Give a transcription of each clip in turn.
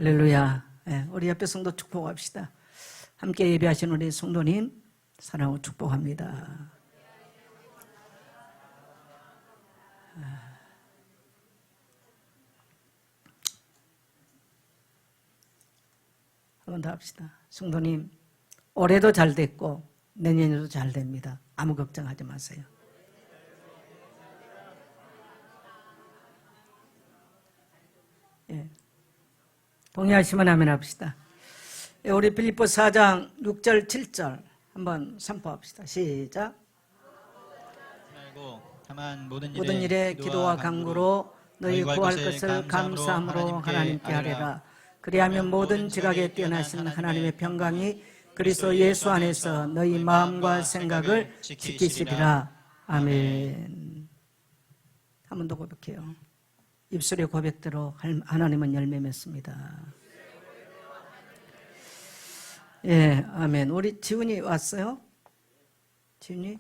할렐루야. 네, 우리 옆에 성도 축복합시다. 함께 예배하신 우리 성도님 사랑하고 축복합니다. 한 번 더 합시다. 성도님, 올해도 잘 됐고 내년에도 잘 됩니다. 아무 걱정하지 마세요. 예. 동의하시면 아멘 합시다. 예, 우리 빌립보 4장 6절 7절 한번 선포합시다. 시작. 다만 모든 일에 기도와 간구로 너희 구할 것을 감사함으로 하나님께 하리라. 그리하면 모든 지각에 뛰어나신 하나님의 평강이 그리스도 예수 안에서 너희 마음과 생각을 지키시리라. 아멘. 한 번 더 고백해요. 입술의 고백대로 하나님은 열매 맺습니다. 예, 아멘. 우리 지훈이 왔어요? 지훈이?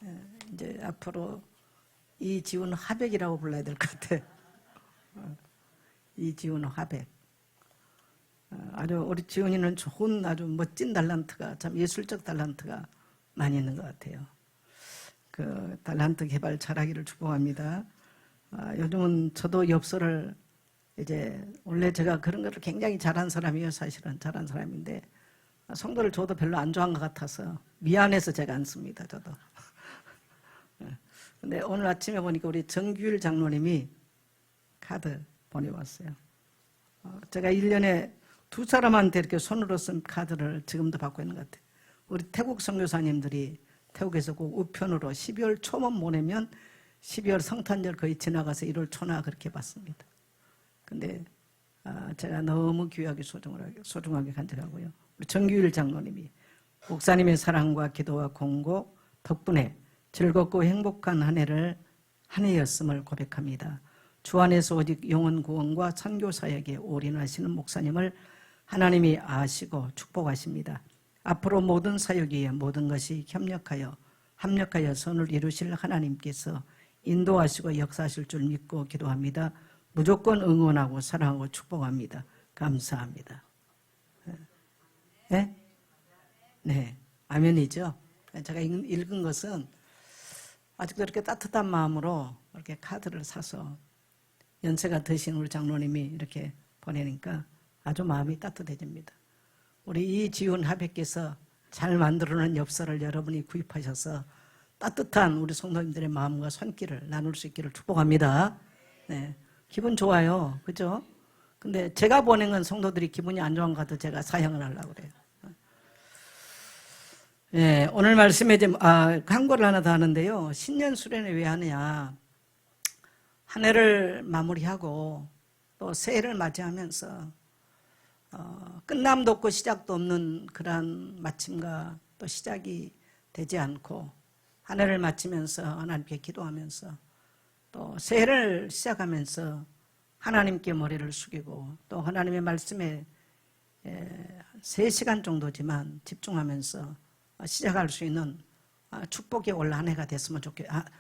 예, 이제 앞으로 이지훈 하백이라고 불러야 될 것 같아. 이지훈 하백. 아주 우리 지훈이는 좋은 아주 멋진 달란트가, 참 예술적 달란트가 많이 있는 것 같아요. 그 달란트 개발 잘하기를 축복합니다. 요즘은 저도 엽서를 이제 원래 제가 그런 거를 굉장히 잘한 사람이에요. 사실은 잘한 사람인데 성도를 줘도 별로 안 좋아한 것 같아서 미안해서 제가 안 씁니다. 저도. 근데 오늘 아침에 보니까 우리 정규일 장로님이 카드 보내왔어요. 제가 1년에 2사람한테 이렇게 손으로 쓴 카드를 지금도 받고 있는 것 같아요. 우리 태국 선교사님들이 태국에서 꼭 우편으로 12월 초만 보내면 12월 성탄절 거의 지나가서 1월 초나 그렇게 받습니다. 근데 제가 너무 귀하게 소중하게 간직하고요. 우리 정규일 장로님이 목사님의 사랑과 기도와 공고 덕분에 즐겁고 행복한 한 해였음을 고백합니다. 주 안에서 오직 영혼 구원과 선교 사역에 올인하시는 목사님을 하나님이 아시고 축복하십니다. 앞으로 모든 사역 위에 모든 것이 합력하여 선을 이루실 하나님께서 인도하시고 역사하실 줄 믿고 기도합니다. 무조건 응원하고 사랑하고 축복합니다. 감사합니다. 네? 네, 아멘이죠. 제가 읽은 것은 아직도 이렇게 따뜻한 마음으로 이렇게 카드를 사서 연세가 드신 우리 장로님이 이렇게 보내니까 아주 마음이 따뜻해집니다. 우리 이지훈 하백께서 잘 만들어놓은 엽서를 여러분이 구입하셔서 따뜻한 우리 성도님들의 마음과 손길을 나눌 수 있기를 축복합니다. 네, 기분 좋아요. 그죠? 근데 제가 보낸 건 성도들이 기분이 안 좋은 것 같아서 제가 사양을 하려고 그래요. 네, 오늘 말씀에 광고를 하나 더 하는데요. 신년 수련회 왜 하느냐. 한 해를 마무리하고 또 새해를 맞이하면서 끝남도 없고 시작도 없는 그러한 마침과 또 시작이 되지 않고 한 해를 마치면서 하나님께 기도하면서 또 새해를 시작하면서 하나님께 머리를 숙이고 또 하나님의 말씀에 3시간 정도지만 집중하면서 시작할 수 있는 축복의 올 한 해가 됐으면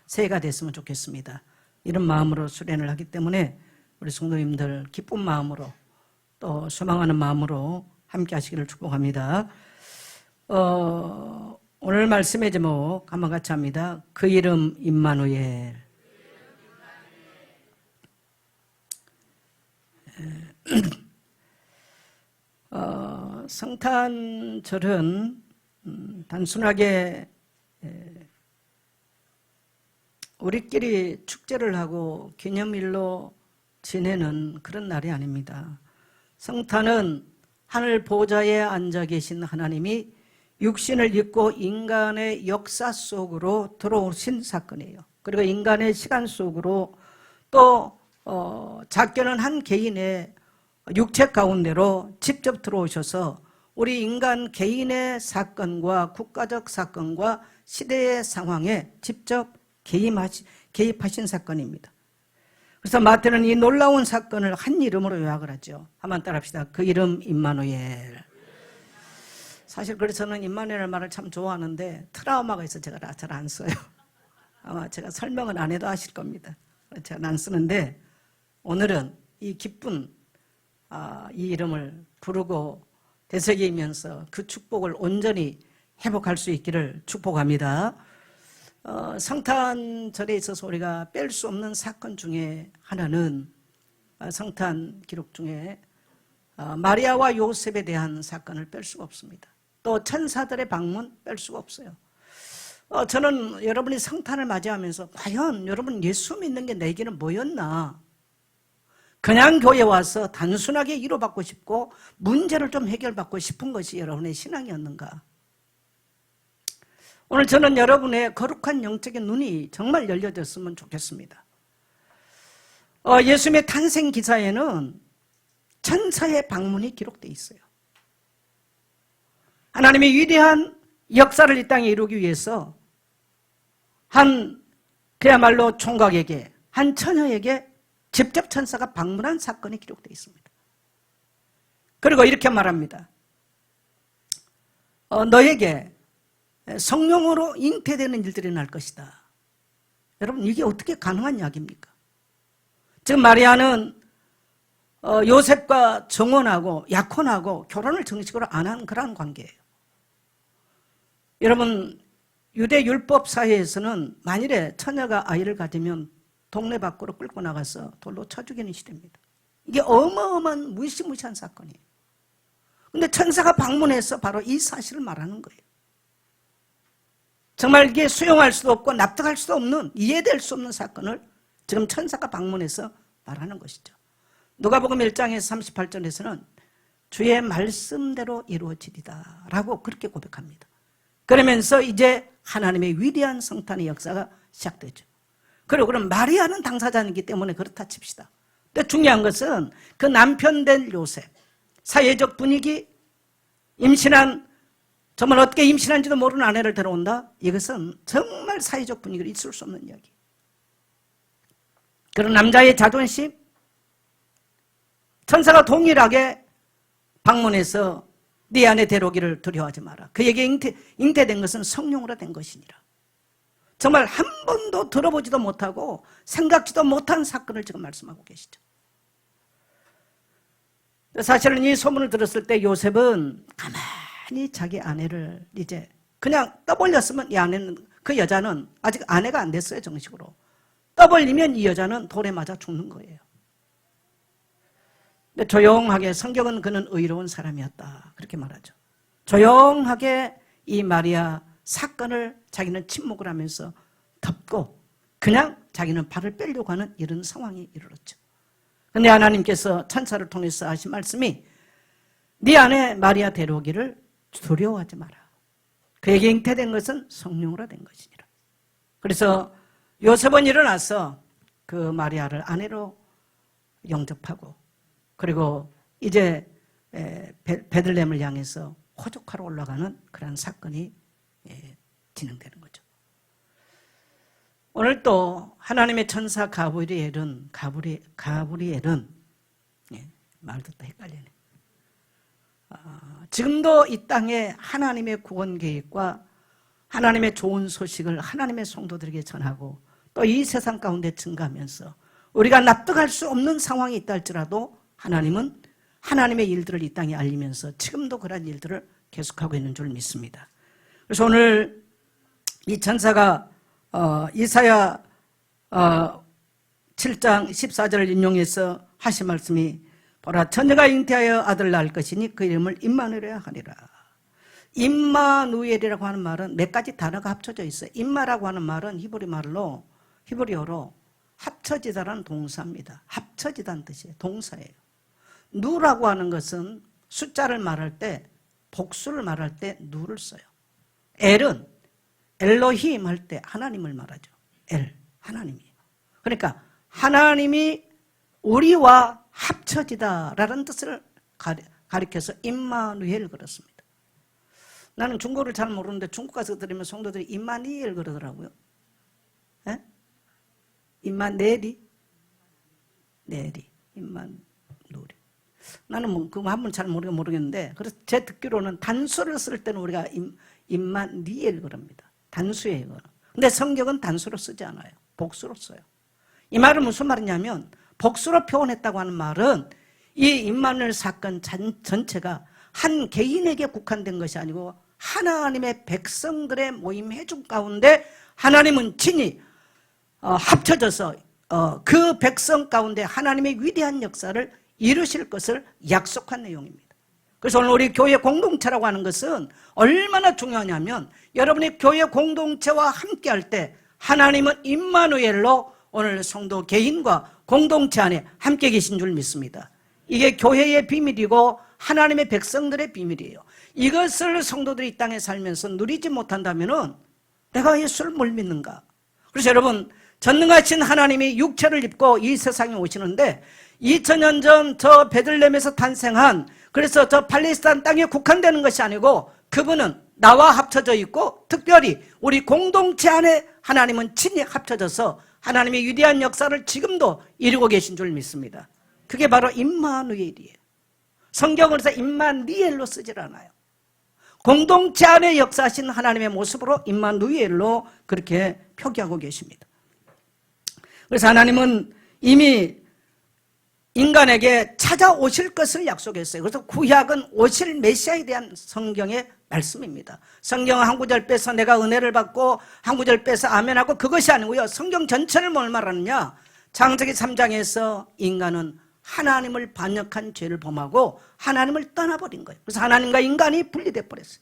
새해가 됐으면 좋겠습니다. 이런 마음으로 수련을 하기 때문에 우리 성도님들 기쁜 마음으로 또 소망하는 마음으로 함께 하시기를 축복합니다. 오늘 말씀의 제목 한번 같이 합니다. 그 이름 임마누엘. 성탄절은 단순하게 우리끼리 축제를 하고 기념일로 지내는 그런 날이 아닙니다. 성탄은 하늘 보좌에 앉아 계신 하나님이 육신을 입고 인간의 역사 속으로 들어오신 사건이에요. 그리고 인간의 시간 속으로 또 작게는 한 개인의 육체 가운데로 직접 들어오셔서 우리 인간 개인의 사건과 국가적 사건과 시대의 상황에 직접 개입하신 사건입니다. 그래서 마태는 이 놀라운 사건을 한 이름으로 요약을 하죠. 한번 따라합시다. 그 이름 임마누엘. 사실 그래서 저는 임마누엘 말을 참 좋아하는데 트라우마가 있어서 제가 잘 안 써요. 아마 제가 설명을 안 해도 아실 겁니다. 제가 안 쓰는데 오늘은 이 기쁜 이 이름을 부르고 되새기면서 그 축복을 온전히 회복할 수 있기를 축복합니다. 성탄절에 있어서 우리가 뺄 수 없는 사건 중에 하나는 성탄 기록 중에 마리아와 요셉에 대한 사건을 뺄 수가 없습니다. 또 천사들의 방문 뺄 수가 없어요. 저는 여러분이 성탄을 맞이하면서 과연 여러분 예수 믿는 게 내게는 뭐였나? 그냥 교회 와서 단순하게 위로받고 싶고 문제를 좀 해결받고 싶은 것이 여러분의 신앙이었는가? 오늘 저는 여러분의 거룩한 영적인 눈이 정말 열려졌으면 좋겠습니다. 예수님의 탄생 기사에는 천사의 방문이 기록되어 있어요. 하나님의 위대한 역사를 이 땅에 이루기 위해서 그야말로 총각에게, 한 처녀에게 직접 천사가 방문한 사건이 기록되어 있습니다. 그리고 이렇게 말합니다. 너에게 성령으로 잉태되는 일들이 날 것이다. 여러분, 이게 어떻게 가능한 이야기입니까? 지금 마리아는 요셉과 정혼하고 약혼하고 결혼을 정식으로 안 한 그런 관계예요. 여러분, 유대 율법 사회에서는 만일에 처녀가 아이를 가지면 동네 밖으로 끌고 나가서 돌로 쳐 죽이는 시대입니다. 이게 어마어마한 무시무시한 사건이에요. 그런데 천사가 방문해서 바로 이 사실을 말하는 거예요. 정말 이게 수용할 수도 없고 납득할 수도 없는, 이해될 수 없는 사건을 지금 천사가 방문해서 말하는 것이죠. 누가복음 1장에서 38절에서는 주의 말씀대로 이루어지리다 라고 그렇게 고백합니다. 그러면서 이제 하나님의 위대한 성탄의 역사가 시작되죠. 그리고 그럼 마리아는 당사자이기 때문에 그렇다 칩시다. 근데 중요한 것은 그 남편 된 요셉, 사회적 분위기, 임신한, 정말 어떻게 임신한지도 모르는 아내를 데려온다? 이것은 정말 사회적 분위기로 있을 수 없는 이야기. 그런 남자의 자존심, 천사가 동일하게 방문해서 네 안에 데려오기를 두려워하지 마라. 그에게 잉태된 것은 성령으로 된 것이니라. 정말 한 번도 들어보지도 못하고 생각지도 못한 사건을 지금 말씀하고 계시죠. 사실은 이 소문을 들었을 때 요셉은 가만히 자기 아내를 이제 그냥 떠벌렸으면 이 아내는, 그 여자는 아직 아내가 안 됐어요, 정식으로. 떠벌리면 이 여자는 돌에 맞아 죽는 거예요. 근데 조용하게, 성경은 그는 의로운 사람이었다 그렇게 말하죠. 조용하게 이 마리아 사건을 자기는 침묵을 하면서 덮고 그냥 자기는 발을 빼려고 하는 이런 상황이 이르렀죠. 그런데 하나님께서 천사를 통해서 하신 말씀이 네 안에 마리아 데려오기를 두려워하지 마라. 그에게 잉태된 것은 성령으로 된 것이니라. 그래서 요셉은 일어나서 그 마리아를 아내로 영접하고, 그리고 이제 베들레헴을 향해서 호적하러 올라가는 그런 사건이 진행되는 거죠. 오늘 또 하나님의 천사 가브리엘은 말도 또 헷갈리네. 지금도 이 땅에 하나님의 구원 계획과 하나님의 좋은 소식을 하나님의 성도들에게 전하고 또 이 세상 가운데 증가하면서 우리가 납득할 수 없는 상황이 있다 할지라도 하나님은 하나님의 일들을 이 땅에 알리면서 지금도 그런 일들을 계속하고 있는 줄 믿습니다. 그래서 오늘 이 천사가 이사야 7장 14절을 인용해서 하신 말씀이 보라, 처녀가 잉태하여 아들을 낳을 것이니 그 이름을 임마누엘이라 하리라. 임마누엘이라고 하는 말은 몇 가지 단어가 합쳐져 있어요. 임마라고 하는 말은 히브리어로 합쳐지다라는 동사입니다. 합쳐지다는 뜻이에요. 동사예요. 누라고 하는 것은 숫자를 말할 때, 복수를 말할 때 누를 써요. 엘은 엘로힘 할 때 하나님을 말하죠. 엘, 하나님이에요. 그러니까 하나님이 우리와 합쳐지다라는 뜻을 가리켜서 임마누엘 그렇습니다. 나는 중국어를 잘 모르는데 중국 가서 들으면 성도들이 임마니엘 그러더라고요. 에? 임마네리? 네리, 임마누리. 나는 뭐 그거 한번 잘 모르겠는데, 그래서 제 듣기로는 단수를 쓸 때는 우리가 임마니엘 그럽니다. 단수예요. 근데 성경은 단수로 쓰지 않아요. 복수로 써요. 이 말은 무슨 말이냐면 복수로 표현했다고 하는 말은 이 임마누엘 사건 전체가 한 개인에게 국한된 것이 아니고 하나님의 백성들의 모임 회중 가운데 하나님은 친히 합쳐져서 그 백성 가운데 하나님의 위대한 역사를 이루실 것을 약속한 내용입니다. 그래서 오늘 우리 교회 공동체라고 하는 것은 얼마나 중요하냐면 여러분이 교회 공동체와 함께 할 때 하나님은 임마누엘로 오늘 성도 개인과 공동체 안에 함께 계신 줄 믿습니다. 이게 교회의 비밀이고 하나님의 백성들의 비밀이에요. 이것을 성도들이 이 땅에 살면서 누리지 못한다면 내가 예수를 뭘 믿는가? 그래서 여러분, 전능하신 하나님이 육체를 입고 이 세상에 오시는데 2000년 전 저 베들레헴에서 탄생한, 그래서 저 팔레스타인 땅에 국한되는 것이 아니고 그분은 나와 합쳐져 있고 특별히 우리 공동체 안에 하나님은 친히 합쳐져서 하나님의 위대한 역사를 지금도 이루고 계신 줄 믿습니다. 그게 바로 임마누엘이에요. 성경을 그래서 임마니엘로 쓰질 않아요. 공동체 안에 역사하신 하나님의 모습으로 임마누엘로 그렇게 표기하고 계십니다. 그래서 하나님은 이미 인간에게 찾아오실 것을 약속했어요. 그래서 구약은 오실 메시아에 대한 성경의 말씀입니다. 성경은 한 구절 빼서 내가 은혜를 받고 한 구절 빼서 아멘하고 그것이 아니고요. 성경 전체를 뭘 말하느냐? 창세기 3장에서 인간은 하나님을 반역한 죄를 범하고 하나님을 떠나버린 거예요. 그래서 하나님과 인간이 분리돼 버렸어요.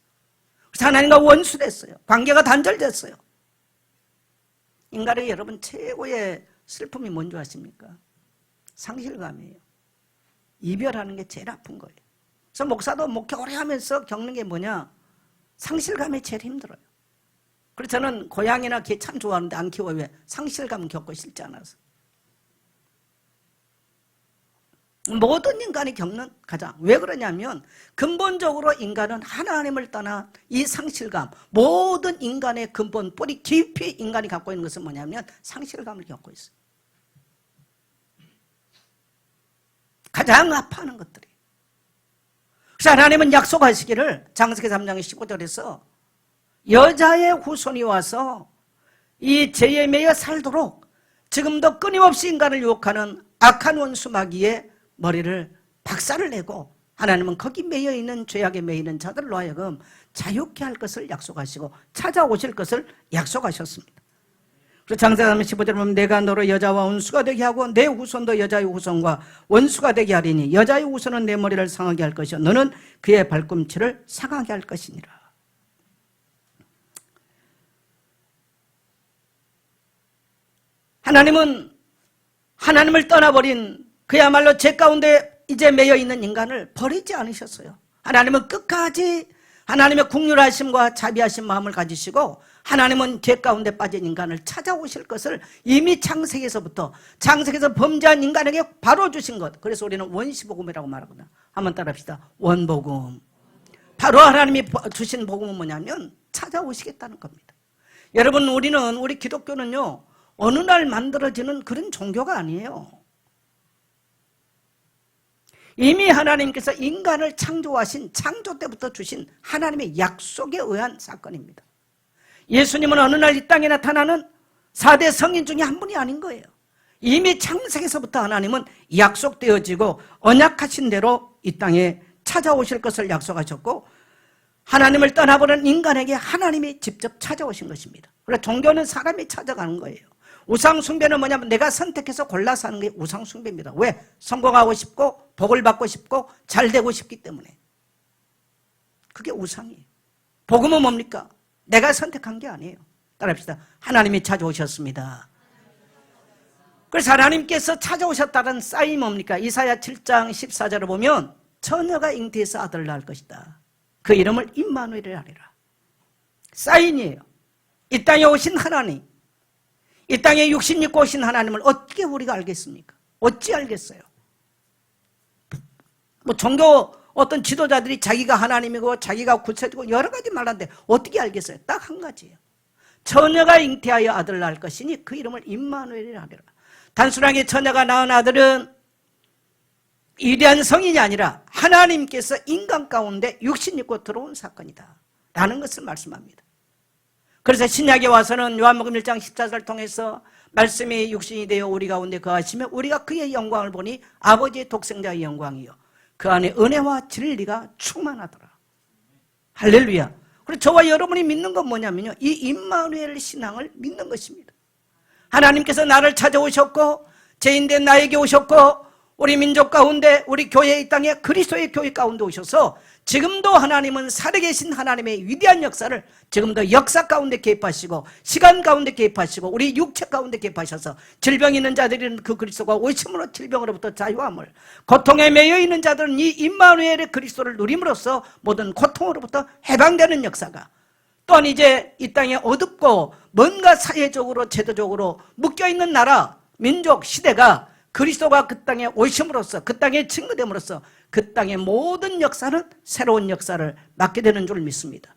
그래서 하나님과 원수됐어요. 관계가 단절됐어요. 인간의 여러분 최고의 슬픔이 뭔지 아십니까? 상실감이에요. 이별하는 게 제일 아픈 거예요. 그래서 목사도 목회 오래 하면서 겪는 게 뭐냐? 상실감이 제일 힘들어요. 그래서 저는 고양이나 개 참 좋아하는데 안 키워요. 왜? 상실감 겪고 싶지 않아서. 모든 인간이 겪는 가장, 왜 그러냐면 근본적으로 인간은 하나님을 떠나 이 상실감, 모든 인간의 근본 뿌리 깊이 인간이 갖고 있는 것은 뭐냐면 상실감을 겪고 있어요. 가장 아파하는 것들이. 그래서 하나님은 약속하시기를 창세기 3장 15절에서 여자의 후손이 와서 이 죄에 매여 살도록 지금도 끊임없이 인간을 유혹하는 악한 원수 마귀의 머리를 박살을 내고 하나님은 거기 매여 있는 죄악에 매여 있는 자들로 하여금 자유케 할 것을 약속하시고 찾아오실 것을 약속하셨습니다. 그래서 창세기 15절에 보면 내가 너로 여자와 원수가 되게 하고 내 후손도 여자의 후손과 원수가 되게 하리니 여자의 후손은 내 머리를 상하게 할 것이요 너는 그의 발꿈치를 상하게 할 것이니라. 하나님은 하나님을 떠나버린 그야말로 죄 가운데 이제 매여 있는 인간을 버리지 않으셨어요. 하나님은 끝까지 하나님의 긍휼하심과 자비하신 마음을 가지시고 하나님은 죄 가운데 빠진 인간을 찾아오실 것을 이미 창세기에서부터 창세기에서 범죄한 인간에게 바로 주신 것. 그래서 우리는 원시복음이라고 말하거든요. 한번 따라합시다. 원복음. 바로 하나님이 주신 복음은 뭐냐면 찾아오시겠다는 겁니다. 여러분, 우리 기독교는요 어느 날 만들어지는 그런 종교가 아니에요. 이미 하나님께서 인간을 창조하신 창조 때부터 주신 하나님의 약속에 의한 사건입니다. 예수님은 어느 날 이 땅에 나타나는 4대 성인 중에 한 분이 아닌 거예요. 이미 창세기에서부터 하나님은 약속되어지고 언약하신 대로 이 땅에 찾아오실 것을 약속하셨고 하나님을 떠나버린 인간에게 하나님이 직접 찾아오신 것입니다. 그래서 종교는 사람이 찾아가는 거예요. 우상숭배는 뭐냐면 내가 선택해서 골라서 하는 게 우상숭배입니다. 왜? 성공하고 싶고 복을 받고 싶고 잘 되고 싶기 때문에. 그게 우상이에요. 복음은 뭡니까? 내가 선택한 게 아니에요. 따라합시다. 하나님이 찾아오셨습니다. 그래서 하나님께서 찾아오셨다는 사인이 뭡니까? 이사야 7장 14절을 보면 처녀가 잉태해서 아들을 낳을 것이다. 그 이름을 임마누엘이라 하리라. 사인이에요. 이 땅에 오신 하나님, 이 땅에 육신 입고 오신 하나님을 어떻게 우리가 알겠습니까? 어찌 알겠어요? 뭐 종교 어떤 지도자들이 자기가 하나님이고 자기가 구체적이고 여러 가지 말하는데 어떻게 알겠어요? 딱 한 가지예요. 처녀가 잉태하여 아들을 낳을 것이니 그 이름을 임마누엘이라 하리라. 단순하게 처녀가 낳은 아들은 위대한 성인이 아니라 하나님께서 인간 가운데 육신 입고 들어온 사건이다 라는 것을 말씀합니다. 그래서 신약에 와서는 요한복음 1장 14절을 통해서 말씀이 육신이 되어 우리 가운데 거하시며 우리가 그의 영광을 보니 아버지의 독생자의 영광이요 그 안에 은혜와 진리가 충만하더라. 할렐루야. 그리고 저와 여러분이 믿는 건 뭐냐면요, 이 임마누엘 신앙을 믿는 것입니다. 하나님께서 나를 찾아오셨고 죄인된 나에게 오셨고 우리 민족 가운데 우리 교회 이 땅에 그리스도의 교회 가운데 오셔서 지금도 하나님은 살아계신 하나님의 위대한 역사를 지금도 역사 가운데 개입하시고 시간 가운데 개입하시고 우리 육체 가운데 개입하셔서 질병 있는 자들은 그 그리스도가 오심으로 질병으로부터 자유함을, 고통에 매여 있는 자들은 이 임마누엘의 그리스도를 누림으로써 모든 고통으로부터 해방되는 역사가, 또한 이제 이 땅에 어둡고 뭔가 사회적으로 제도적으로 묶여있는 나라 민족 시대가 그리스도가 그 땅에 오심으로써 그 땅에 증거됨으로써 그 땅의 모든 역사는 새로운 역사를 맡게 되는 줄 믿습니다.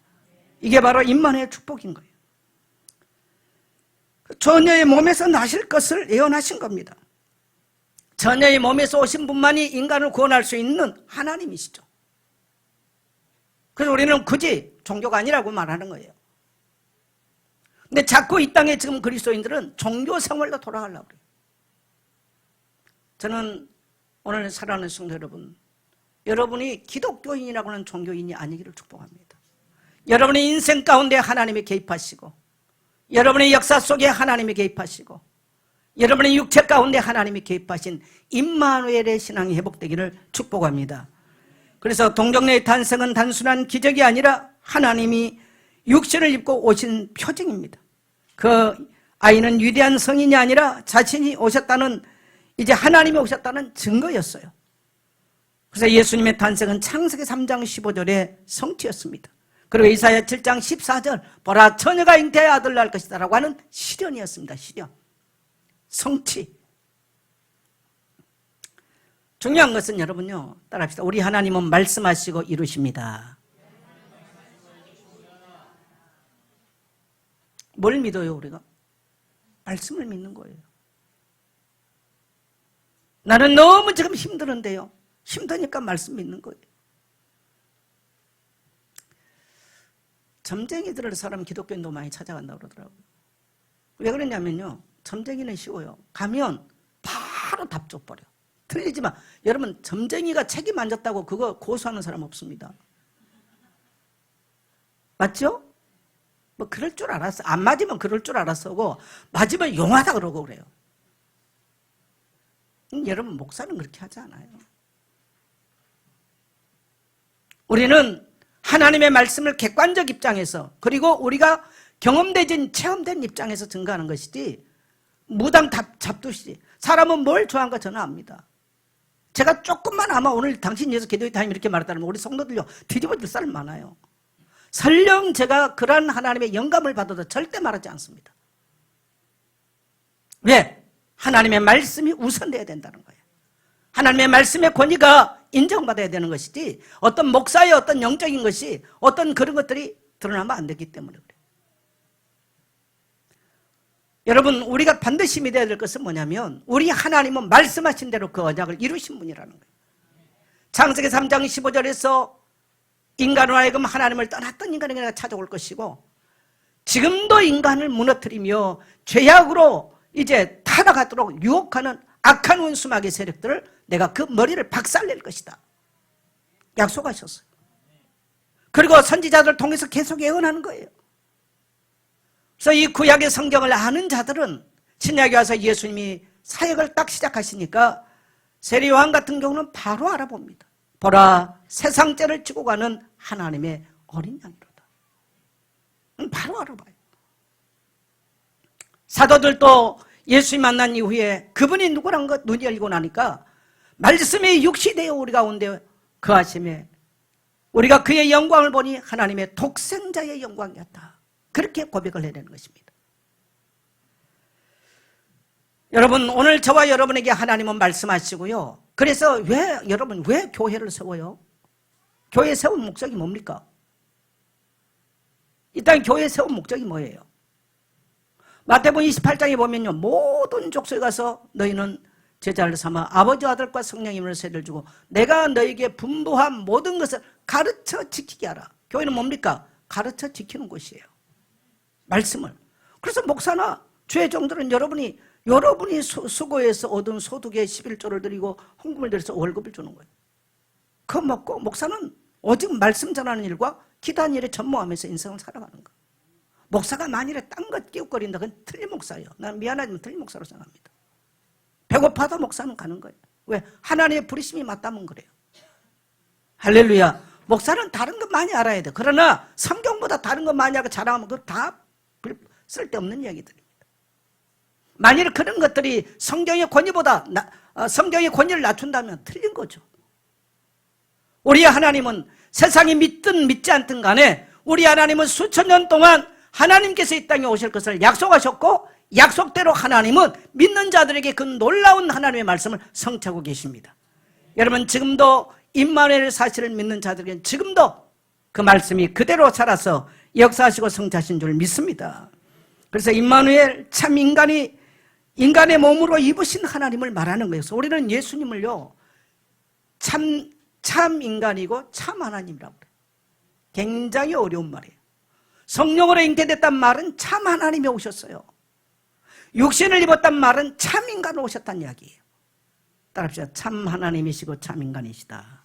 이게 바로 임마누엘의 축복인 거예요. 처녀의 몸에서 나실 것을 예언하신 겁니다. 처녀의 몸에서 오신 분만이 인간을 구원할 수 있는 하나님이시죠. 그래서 우리는 굳이 종교가 아니라고 말하는 거예요. 근데 자꾸 이 땅에 지금 그리스도인들은 종교 생활로 돌아가려고 그래요. 저는 오늘 사랑하는 성도 여러분, 여러분이 기독교인이라고 하는 종교인이 아니기를 축복합니다. 여러분의 인생 가운데 하나님이 개입하시고 여러분의 역사 속에 하나님이 개입하시고 여러분의 육체 가운데 하나님이 개입하신 임마누엘의 신앙이 회복되기를 축복합니다. 그래서 동정녀의 탄생은 단순한 기적이 아니라 하나님이 육신을 입고 오신 표징입니다. 그 아이는 위대한 성인이 아니라 자신이 오셨다는, 이제 하나님이 오셨다는 증거였어요. 그래서 예수님의 탄생은 창세기 3장 15절의 성취였습니다. 그리고 이사야 7장 14절 보라 처녀가 잉태하여 아들을 낳을 것이다 라고 하는 실현이었습니다. 실현, 성취. 중요한 것은 여러분요, 따라합시다. 우리 하나님은 말씀하시고 이루십니다. 뭘 믿어요 우리가? 말씀을 믿는 거예요. 나는 너무 지금 힘드는데요, 힘드니까 말씀 믿는 거예요. 점쟁이들을 사람 기독교인도 많이 찾아간다고 그러더라고요. 왜 그러냐면요, 점쟁이는 쉬워요. 가면 바로 답 줘버려. 틀리지 마. 여러분, 점쟁이가 책임 안 졌다고 그거 고소하는 사람 없습니다. 맞죠? 뭐 그럴 줄 알았어. 안 맞으면 그럴 줄 알았어고 맞으면 용하다 그러고 그래요. 여러분, 목사는 그렇게 하지 않아요. 우리는 하나님의 말씀을 객관적 입장에서, 그리고 우리가 경험되진 체험된 입장에서 증거하는 것이지 무당 잡두시지. 사람은 뭘 좋아하는가 저는 압니다. 제가 조금만 아마 오늘 당신 예수 기도의 타임 이렇게 말했다면 우리 성도들요 뒤집어질 사람 많아요. 설령 제가 그런 하나님의 영감을 받아도 절대 말하지 않습니다. 왜? 하나님의 말씀이 우선돼야 된다는 거예요. 하나님의 말씀의 권위가 인정받아야 되는 것이지 어떤 목사의 어떤 영적인 것이 어떤 그런 것들이 드러나면 안 되기 때문에 그래요. 여러분, 우리가 반드시 믿어야 될 것은 뭐냐면 우리 하나님은 말씀하신 대로 그 언약을 이루신 분이라는 거예요. 창세기 3장 15절에서 인간으로 하여금 하나님을 떠났던 인간에게 찾아올 것이고 지금도 인간을 무너뜨리며 죄악으로 이제 타락하도록 유혹하는 악한 원수마귀의 세력들을 내가 그 머리를 박살낼 것이다 약속하셨어요. 그리고 선지자들을 통해서 계속 예언하는 거예요. 그래서 이 구약의 성경을 아는 자들은 신약에 와서 예수님이 사역을 딱 시작하시니까 세례요한 같은 경우는 바로 알아봅니다. 보라, 세상죄를 지고 가는 하나님의 어린 양이로다. 바로 알아봐요. 사도들도 예수님 만난 이후에 그분이 누구란 것 눈이 열리고 나니까 말씀이 육시되어 우리 가운데 거하심에 우리가 그의 영광을 보니 하나님의 독생자의 영광이었다. 그렇게 고백을 해야 되는 것입니다. 여러분, 오늘 저와 여러분에게 하나님은 말씀하시고요. 그래서 여러분 왜 교회를 세워요? 교회 세운 목적이 뭡니까? 일단 교회 세운 목적이 뭐예요? 마태복음 28장에 보면요, 모든 족속에 가서 너희는 제자를 삼아 아버지 아들과 성령님을 세례를 주고 내가 너희에게 분부한 모든 것을 가르쳐 지키게 하라. 교회는 뭡니까? 가르쳐 지키는 곳이에요. 말씀을. 그래서 목사나 주의 종들은 여러분이 수고해서 얻은 소득의 11조를 드리고 헌금을 드려서 월급을 주는 거예요. 그거 먹고 목사는 오직 말씀 전하는 일과 기도하는 일에 전무하면서 인생을 살아가는 거예요. 목사가 만일에 딴 것 끼웃거린다, 그건 틀린 목사예요. 나는 미안하지만 틀린 목사로 생각합니다. 배고파도 목사는 가는 거예요. 왜? 하나님의 부르심이 맞다면 그래요. 할렐루야. 목사는 다른 것 많이 알아야 돼. 그러나 성경보다 다른 것 많이 알고 자랑하면 그거 다 쓸데없는 이야기들입니다. 만일 그런 것들이 성경의 권위보다 성경의 권위를 낮춘다면 틀린 거죠. 우리 하나님은 세상이 믿든 믿지 않든 간에 우리 하나님은 수천 년 동안 하나님께서 이 땅에 오실 것을 약속하셨고, 약속대로 하나님은 믿는 자들에게 그 놀라운 하나님의 말씀을 성취하고 계십니다. 여러분, 지금도 임마누엘 사실을 믿는 자들에게는 지금도 그 말씀이 그대로 살아서 역사하시고 성취하신 줄 믿습니다. 그래서 임마누엘, 참 인간의 몸으로 입으신 하나님을 말하는 거예요. 그래서 우리는 예수님을요, 참 인간이고 참 하나님이라고 그래요. 굉장히 어려운 말이에요. 성령으로 잉태됐단 말은 참 하나님이 오셨어요. 육신을 입었단 말은 참 인간으로 오셨다는 이야기예요. 따라합시다. 참 하나님이시고 참 인간이시다.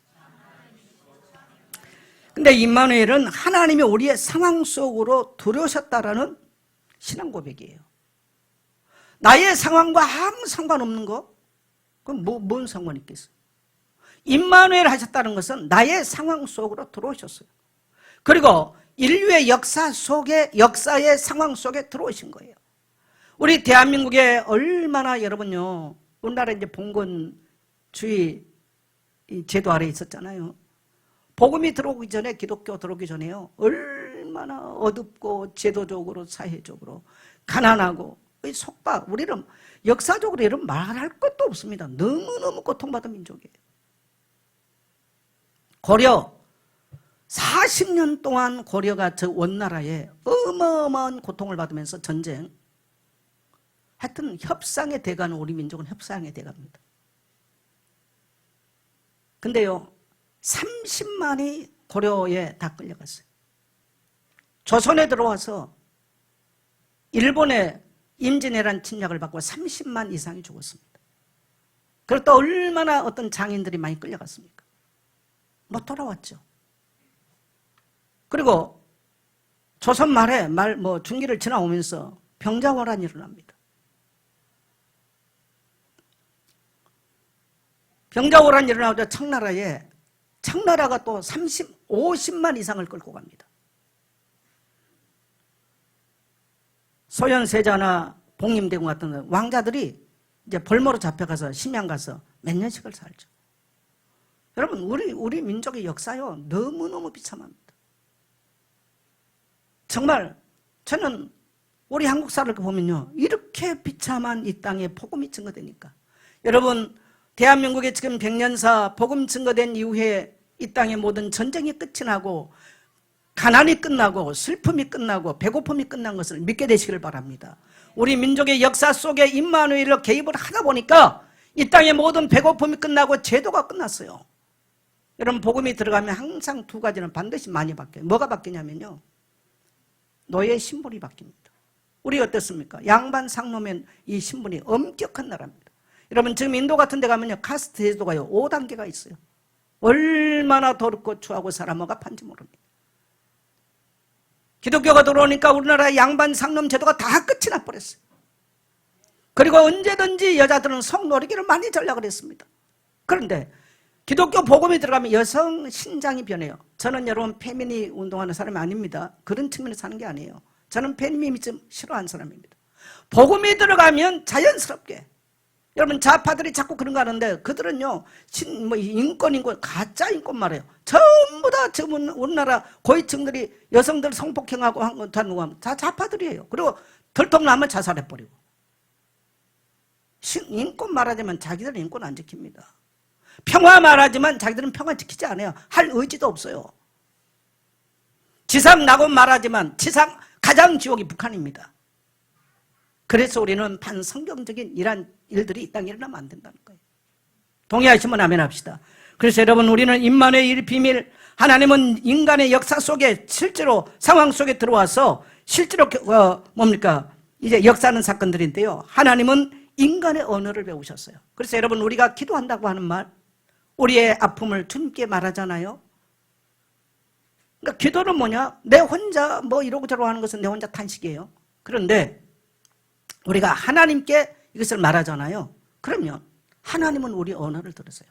근데 임마누엘은 하나님이 우리의 상황 속으로 들어오셨다라는 신앙 고백이에요. 나의 상황과 아무 상관없는 거? 그럼 뭔 상관이 있겠어요? 임마누엘 하셨다는 것은 나의 상황 속으로 들어오셨어요. 그리고 인류의 역사의 상황 속에 들어오신 거예요. 우리 대한민국에 얼마나 여러분요, 우리나라 이제 봉건주의 제도 아래 있었잖아요. 복음이 들어오기 전에, 기독교 들어오기 전에요, 얼마나 어둡고 제도적으로, 사회적으로 가난하고 속박, 우리는 역사적으로 이런 말할 것도 없습니다. 너무너무 고통받은 민족이에요. 고려 40년 동안 고려가 저 원나라에 어마어마한 고통을 받으면서 전쟁, 하여튼 협상의 대가는, 우리 민족은 협상의 대가입니다. 근데요, 30만이 고려에 다 끌려갔어요. 조선에 들어와서 일본의 임진왜란 침략을 받고 30만 이상이 죽었습니다. 그리고 또 얼마나 어떤 장인들이 많이 끌려갔습니까? 못 돌아왔죠. 그리고 조선 말에 중기를 지나오면서 병자호란이 일어납니다. 병자호란이 일어나자 청나라가 또 50만 이상을 끌고 갑니다. 소현세자나 복림대군 같은 왕자들이 이제 벌모로 잡혀가서 심양 가서 몇 년씩을 살죠. 여러분, 우리 민족의 역사요, 너무너무 비참합니다. 정말 저는 우리 한국 사람을 보면요, 이렇게 비참한 이 땅에 복음이 증거되니까. 여러분, 대한민국에 지금 100년사 복음 증거된 이후에 이 땅의 모든 전쟁이 끝이 나고 가난이 끝나고 슬픔이 끝나고 배고픔이 끝난 것을 믿게 되시길 바랍니다. 우리 민족의 역사 속에 임마누엘로 개입을 하다 보니까 이 땅의 모든 배고픔이 끝나고 제도가 끝났어요. 여러분, 복음이 들어가면 항상 두 가지는 반드시 많이 바뀌어요. 뭐가 바뀌냐면요, 노예 신분이 바뀝니다. 우리 어떻습니까? 양반 상놈의 이 신분이 엄격한 나라입니다. 여러분, 지금 인도 같은 데 가면요, 카스트 제도가요 5단계가 있어요. 얼마나 더럽고 추하고 사람 억압한지 모릅니다. 기독교가 들어오니까 우리나라의 양반 상놈 제도가 다 끝이 나버렸어요. 그리고 언제든지 여자들은 성노리기를 많이 전략을 했습니다. 그런데 기독교 복음이 들어가면 여성 신장이 변해요. 저는 여러분 페미니 운동하는 사람이 아닙니다. 그런 측면에서 사는 게 아니에요. 저는 페미니즘 싫어하는 사람입니다. 복음이 들어가면 자연스럽게, 여러분 좌파들이 자꾸 그런 거 하는데 그들은요 인권 가짜 인권 말해요. 전부 다 지금 우리나라 고위층들이 여성들 성폭행하고 한 건 다 누가 다 좌파들이에요. 그리고 들통나면 자살해버리고. 인권 말하자면 자기들은 인권 안 지킵니다. 평화 말하지만 자기들은 평화 지키지 않아요. 할 의지도 없어요. 지상 낙원 말하지만 지상 가장 지옥이 북한입니다. 그래서 우리는 반성경적인 이런 일들이 이 땅에 일어나면 안 된다는 거예요. 동의하시면 아멘 합시다. 그래서 여러분, 우리는 임마누엘 비밀, 하나님은 인간의 역사 속에 실제로 상황 속에 들어와서 실제로 이제 역사하는 사건들인데요. 하나님은 인간의 언어를 배우셨어요. 그래서 여러분 우리가 기도한다고 하는 말, 우리의 아픔을 주님께 말하잖아요. 그러니까 기도는 뭐냐? 내 혼자 뭐 이러고 저러고 하는 것은 내 혼자 탄식이에요. 그런데 우리가 하나님께 이것을 말하잖아요. 그러면 하나님은 우리 언어를 들으세요.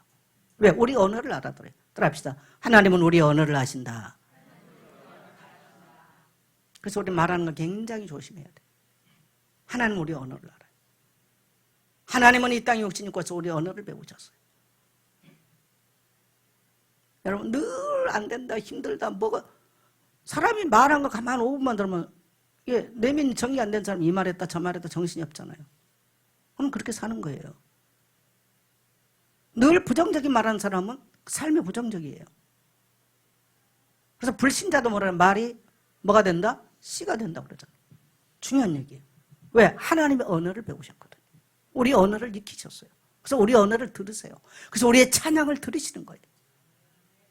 왜? 우리 언어를 알아들어요. 들어갑시다. 하나님은 우리 언어를 아신다. 그래서 우리 말하는 거 굉장히 조심해야 돼. 하나님은 우리 언어를 알아요. 하나님은 이 땅에 육신 입고서 우리 언어를 배우셨어요. 여러분 늘 안 된다, 힘들다, 뭐가 사람이 말한 거 가만 5분만 들으면 이게 내면 정리 안 된 사람 이 말했다 저 말했다 정신이 없잖아요. 그럼 그렇게 사는 거예요. 늘 부정적인 말하는 사람은 삶이 부정적이에요. 그래서 불신자도 모르는 말이 뭐가 된다? 씨가 된다고 그러잖아요. 중요한 얘기예요. 왜? 하나님의 언어를 배우셨거든요. 우리 언어를 익히셨어요. 그래서 우리 언어를 들으세요. 그래서 우리의 찬양을 들으시는 거예요.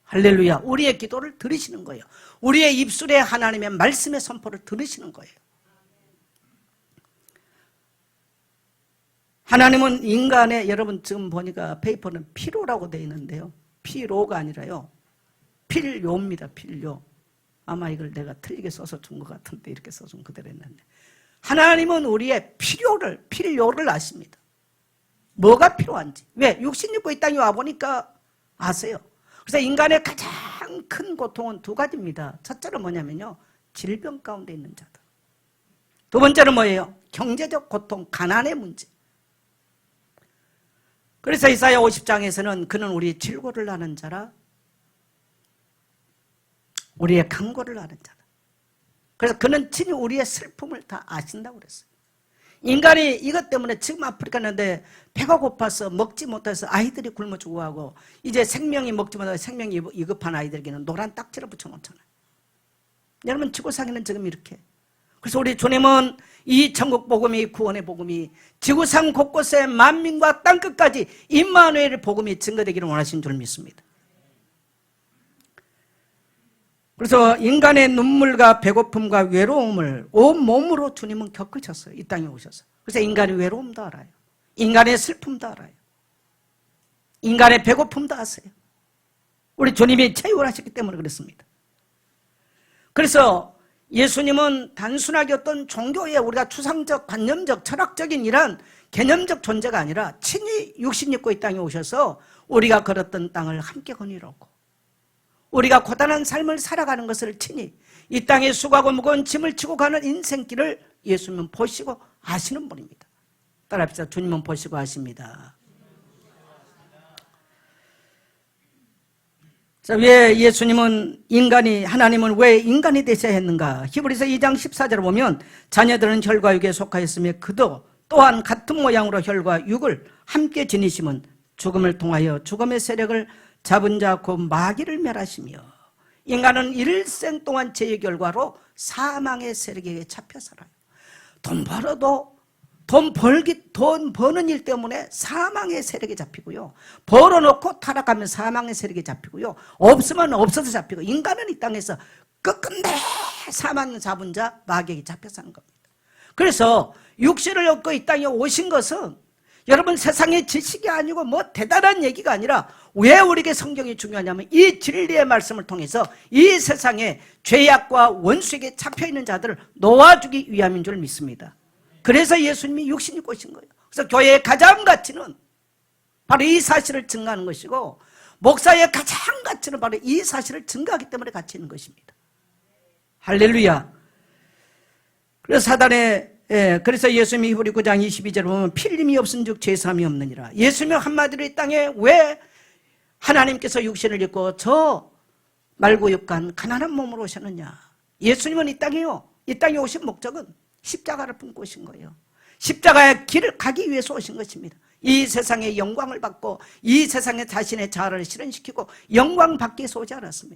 할렐루야. 우리의 기도를 들으시는 거예요. 우리의 입술에 하나님의 말씀의 선포를 들으시는 거예요. 하나님은 인간의, 여러분 지금 보니까 페이퍼는 필요라고 되어 있는데요. 필요가 아니라요. 필요입니다. 필요. 아마 이걸 내가 틀리게 써서 준 것 같은데 이렇게 써준 그대로 했는데. 하나님은 우리의 필요를 아십니다. 뭐가 필요한지. 왜? 육신 입고 이 땅에 와보니까 아세요. 그래서 인간의 가장 큰 고통은 두 가지입니다. 첫째는 뭐냐면요. 질병 가운데 있는 자들. 두 번째는 뭐예요? 경제적 고통, 가난의 문제. 그래서 이사야 50장에서는 그는 우리 질고를 아는 자라, 우리의 강고를 아는 자다. 그래서 그는 친히 우리의 슬픔을 다 아신다고 그랬어요. 인간이 이것 때문에 지금 아프리카 있는데 배가 고파서 먹지 못해서 아이들이 굶어 죽어가고 이제 생명이 먹지 못해서 생명이 위급한 아이들에게는 노란 딱지를 붙여놓잖아요. 여러분 지구상에는 지금 이렇게. 그래서 우리 주님은 이 천국 복음이, 구원의 복음이 지구상 곳곳에 만민과 땅끝까지 임마누엘의 복음이 증거되기를 원하신 줄 믿습니다. 그래서 인간의 눈물과 배고픔과 외로움을 온몸으로 주님은 겪으셨어요. 이 땅에 오셔서. 그래서 인간의 외로움도 알아요. 인간의 슬픔도 알아요. 인간의 배고픔도 아세요. 우리 주님이 체육을 하셨기 때문에 그렇습니다. 그래서 예수님은 단순하게 어떤 종교의 우리가 추상적, 관념적, 철학적인 이런 개념적 존재가 아니라 친히 육신 입고 이 땅에 오셔서 우리가 걸었던 땅을 함께 거닐었고 우리가 고단한 삶을 살아가는 것을 친히 이 땅에 수고하고 무거운 짐을 지고 가는 인생길을 예수님은 보시고 아시는 분입니다. 따라합시다. 주님은 보시고 아십니다. 자, 왜 예수님은 하나님은 왜 인간이 되셔야 했는가? 히브리서 2장 14절을 보면 자녀들은 혈과 육에 속하였으며 그도 또한 같은 모양으로 혈과 육을 함께 지니심은 죽음을 통하여 죽음의 세력을 잡은 자 곧 마귀를 멸하시며 인간은 일생 동안 죄의 결과로 사망의 세력에게 잡혀 살아요. 돈 벌어도 돈 버는 일 때문에 사망의 세력에 잡히고요. 벌어놓고 타락하면 사망의 세력에 잡히고요. 없으면 없어서 잡히고 인간은 이 땅에서 끝끝내 사망 잡은 자 마귀에게 잡혀 사는 겁니다. 그래서 육신을 얻고 이 땅에 오신 것은 여러분 세상의 지식이 아니고 뭐 대단한 얘기가 아니라 왜 우리에게 성경이 중요하냐면 이 진리의 말씀을 통해서 이 세상에 죄악과 원수에게 잡혀있는 자들을 놓아주기 위함인 줄 믿습니다. 그래서 예수님이 육신이 오신 거예요. 그래서 교회의 가장 가치는 바로 이 사실을 증거하는 것이고 목사의 가장 가치는 바로 이 사실을 증거하기 때문에 가치 있는 것입니다. 할렐루야. 그래서 예수님이 히브리 9장 22절을 보면 필림이 없은즉 죄사함이 없느니라. 예수님은 한마디로 이 땅에 왜 하나님께서 육신을 입고 저 말구육간 가난한 몸으로 오셨느냐. 예수님은 이 땅에 오신 목적은 십자가를 품고 오신 거예요. 십자가의 길을 가기 위해서 오신 것입니다. 이 세상의 영광을 받고 이 세상에 자신의 자아를 실현시키고 영광 받기 위해서 오지 않았으며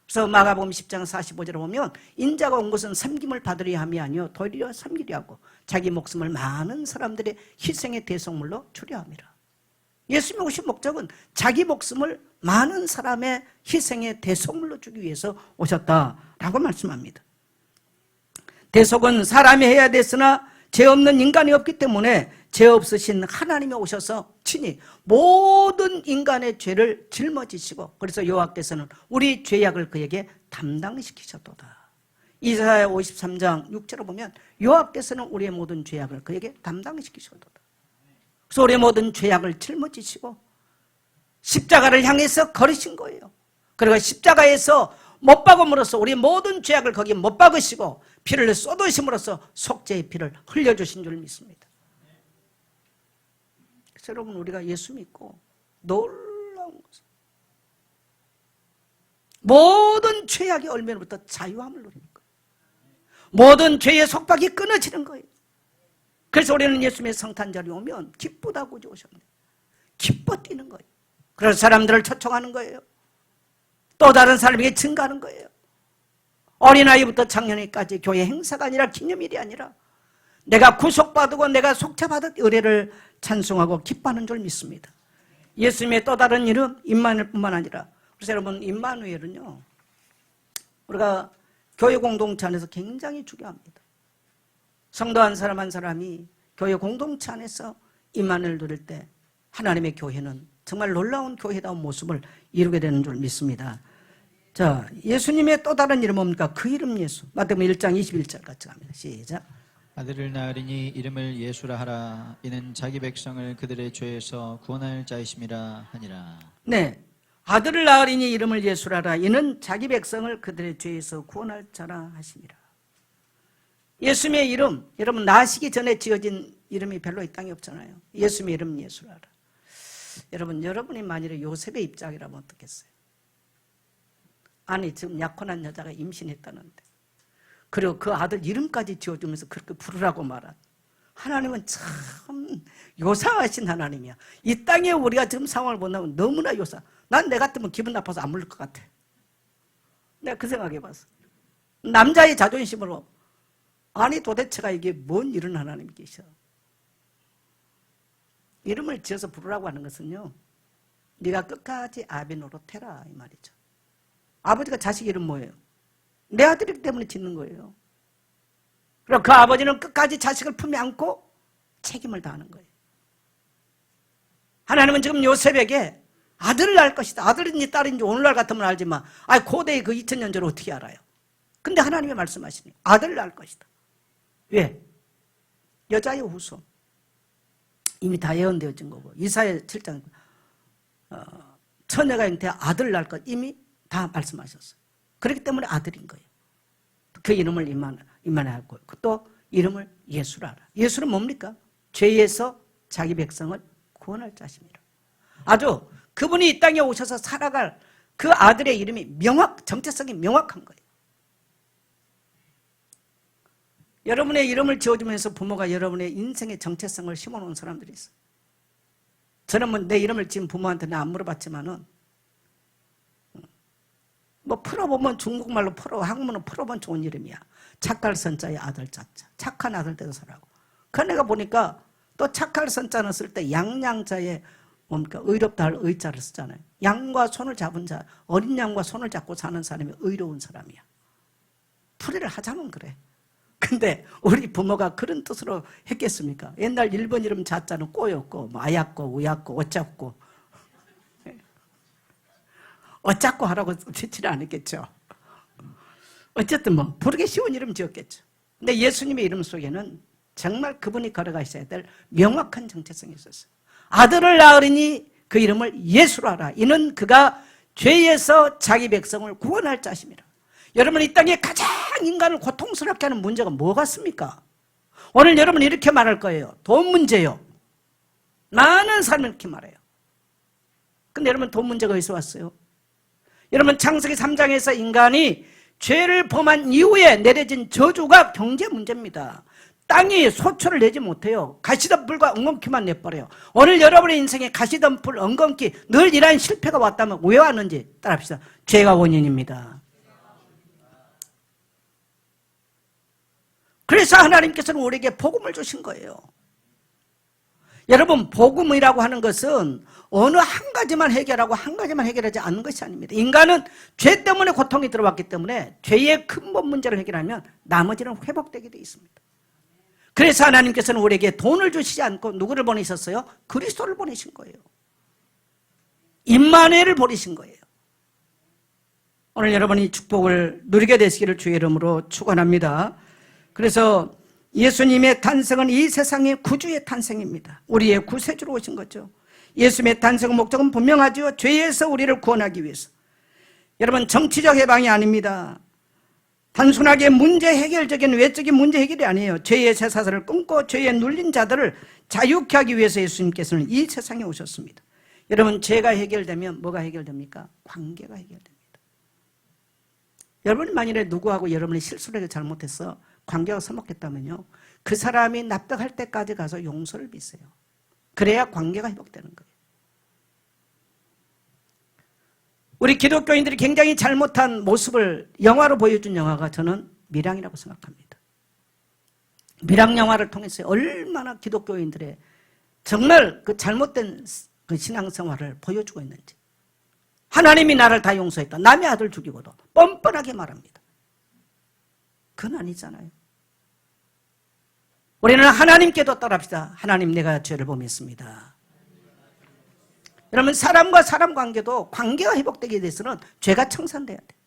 그래서 마가복음 10장 45절에 보면 인자가 온 것은 섬김을 받으려 함이 아니요 도리어 섬기려 하고 자기 목숨을 많은 사람들의 희생의 대속물로 주려 함이라. 예수님이 오신 목적은 자기 목숨을 많은 사람의 희생의 대속물로 주기 위해서 오셨다라고 말씀합니다. 대속은 사람이 해야 됐으나 죄 없는 인간이 없기 때문에 죄 없으신 하나님이 오셔서 친히 모든 인간의 죄를 짊어지시고, 그래서 여호와께서는 우리 죄악을 그에게 담당시키셨도다. 이사야 53장 6절을 보면 여호와께서는 우리의 모든 죄악을 그에게 담당시키셨도다. 그래서 우리의 모든 죄악을 짊어지시고 십자가를 향해서 걸으신 거예요. 그리고 십자가에서 못 박음으로써 우리 모든 죄악을 거기에 못 박으시고 피를 쏟으심으로써 속죄의 피를 흘려주신 줄 믿습니다. 그래서 여러분, 우리가 예수 믿고 놀라운 것은 모든 죄악의 얼매로부터 자유함을 누리는 거예요. 모든 죄의 속박이 끊어지는 거예요. 그래서 우리는 예수님의 성탄절이 오면 기쁘다고 오셨네. 기뻐 뛰는 거예요. 그래서 사람들을 초청하는 거예요. 또 다른 사람에게 증가하는 거예요. 어린아이부터 청년이까지 교회 행사가 아니라 기념일이 아니라 내가 구속받고 내가 속죄받은 의뢰를 찬송하고 기뻐하는 줄 믿습니다. 예수님의 또 다른 이름 임마누엘뿐만 아니라, 그래서 여러분, 임마누엘은요, 우리가 교회 공동체 안에서 굉장히 중요합니다. 성도 한 사람 한 사람이 교회 공동체 안에서 임마누엘 누릴 때 하나님의 교회는 정말 놀라운 교회다운 모습을 이루게 되는 줄 믿습니다. 자, 예수님의 또 다른 이름 뭡니까? 그 이름 예수. 마태복음 1장 21절 같이 갑니다. 시작. 아들을 낳으리니 이름을 예수라 하라. 이는 자기 백성을 그들의 죄에서 구원할 자이심이라 하니라. 네, 아들을 낳으리니 이름을 예수라 하라. 이는 자기 백성을 그들의 죄에서 구원할 자라 하시니라. 예수님의 이름, 여러분 나시기 전에 지어진 이름이 별로 이 땅에 없잖아요. 예수님의 이름 예수라 하라. 여러분, 여러분이 만일에 요셉의 입장이라면 어떻겠어요? 아니, 지금 약혼한 여자가 임신했다는데, 그리고 그 아들 이름까지 지어주면서 그렇게 부르라고 말한 하나님은 참 요상하신 하나님이야. 이 땅에 우리가 지금 상황을 본다면 너무나 요상. 난 내 같으면 기분 나빠서 안 부를 것 같아. 내가 그 생각해봤어. 남자의 자존심으로, 아니 도대체가 이게 뭔 이런 하나님이 계셔. 이름을 지어서 부르라고 하는 것은요, 네가 끝까지 아비 노릇해라 이 말이죠. 아버지가 자식 이름 뭐예요? 내 아들이기 때문에 짓는 거예요. 그럼 그 아버지는 끝까지 자식을 품에 안고 책임을 다하는 거예요. 하나님은 지금 요셉에게 아들을 낳을 것이다. 아들인지 딸인지 오늘날 같으면 알지만, 고대의 그 2000년 전을 어떻게 알아요? 근데 하나님이 말씀하시니 아들을 낳을 것이다. 왜? 여자의 후손. 이미 다 예언되어진 거고, 이사야 7장 처녀가 잉태 아들을 낳을 것 이미 다 말씀하셨어요. 그렇기 때문에 아들인 거예요. 그 이름을 임마누엘하고, 또 이름을 예수라 하라. 예수는 뭡니까? 죄에서 자기 백성을 구원할 자십니다. 아주 그분이 이 땅에 오셔서 살아갈 그 아들의 이름이 정체성이 명확한 거예요. 여러분의 이름을 지어주면서 부모가 여러분의 인생의 정체성을 심어놓은 사람들이 있어요. 저는 내 이름을 지은 부모한테 나 안 물어봤지만은, 풀어보면 중국말로 한국말로 풀어보면 좋은 이름이야. 착할 선자의 아들 자자. 착한 아들 되서라고. 그 내가 보니까 또 착할 선자는 쓸 때 양양자의 의롭다 할 의자를 쓰잖아요. 양과 손을 잡은 자, 어린 양과 손을 잡고 사는 사람이 의로운 사람이야. 풀이를 하자면 그래. 근데 우리 부모가 그런 뜻으로 했겠습니까? 옛날 일본 이름 자자는 꼬였고, 아약고, 우약고, 어쩌고. 어쩌고 하라고 짓지는 않았겠죠. 어쨌든 부르기 쉬운 이름 지었겠죠. 근데 예수님의 이름 속에는 정말 그분이 걸어가셔야 될 명확한 정체성이 있었어요. 아들을 낳으리니 그 이름을 예수로 하라. 이는 그가 죄에서 자기 백성을 구원할 자십니다. 여러분, 이 땅에 가장 인간을 고통스럽게 하는 문제가 뭐 같습니까? 오늘 여러분이 이렇게 말할 거예요. 돈 문제요. 많은 사람이 이렇게 말해요. 근데 여러분, 돈 문제가 어디서 왔어요? 여러분, 창세기 3장에서 인간이 죄를 범한 이후에 내려진 저주가 경제 문제입니다. 땅이 소출을 내지 못해요. 가시덤불과 엉겅퀴만 내버려요. 오늘 여러분의 인생에 가시덤불, 엉겅퀴, 늘 이러한 실패가 왔다면 왜 왔는지 따라합시다. 죄가 원인입니다. 그래서 하나님께서는 우리에게 복음을 주신 거예요. 여러분, 복음이라고 하는 것은 어느 한 가지만 해결하고 한 가지만 해결하지 않는 것이 아닙니다. 인간은 죄 때문에 고통이 들어왔기 때문에 죄의 근본 문제를 해결하면 나머지는 회복되게 되어 있습니다. 그래서 하나님께서는 우리에게 돈을 주시지 않고 누구를 보내셨어요? 그리스도를 보내신 거예요. 임마누엘을 보내신 거예요. 오늘 여러분이 축복을 누리게 되시기를 주의 이름으로 축원합니다. 그래서 예수님의 탄생은 이 세상의 구주의 탄생입니다. 우리의 구세주로 오신 거죠. 예수님의 탄생의 목적은 분명하죠. 죄에서 우리를 구원하기 위해서. 여러분, 정치적 해방이 아닙니다. 단순하게 문제 해결적인 외적인 문제 해결이 아니에요. 죄의 쇠사슬을 끊고 죄에 눌린 자들을 자유케 하기 위해서 예수님께서는 이 세상에 오셨습니다. 여러분, 죄가 해결되면 뭐가 해결됩니까? 관계가 해결됩니다. 여러분이 만일에 누구하고 여러분이 실수를 잘못해서 관계가 서먹했다면요, 그 사람이 납득할 때까지 가서 용서를 비세요. 그래야 관계가 회복되는 거예요. 우리 기독교인들이 굉장히 잘못한 모습을 영화로 보여준 영화가 저는 밀양이라고 생각합니다. 밀양 영화를 통해서 얼마나 기독교인들의 정말 그 잘못된 그 신앙생활을 보여주고 있는지. 하나님이 나를 다 용서했다. 남의 아들 죽이고도 뻔뻔하게 말합니다. 그건 아니잖아요. 우리는 하나님께도 따릅시다. 하나님, 내가 죄를 범했습니다. 여러분, 사람과 사람 관계도 관계가 회복되기 위해서는 죄가 청산돼야 돼요.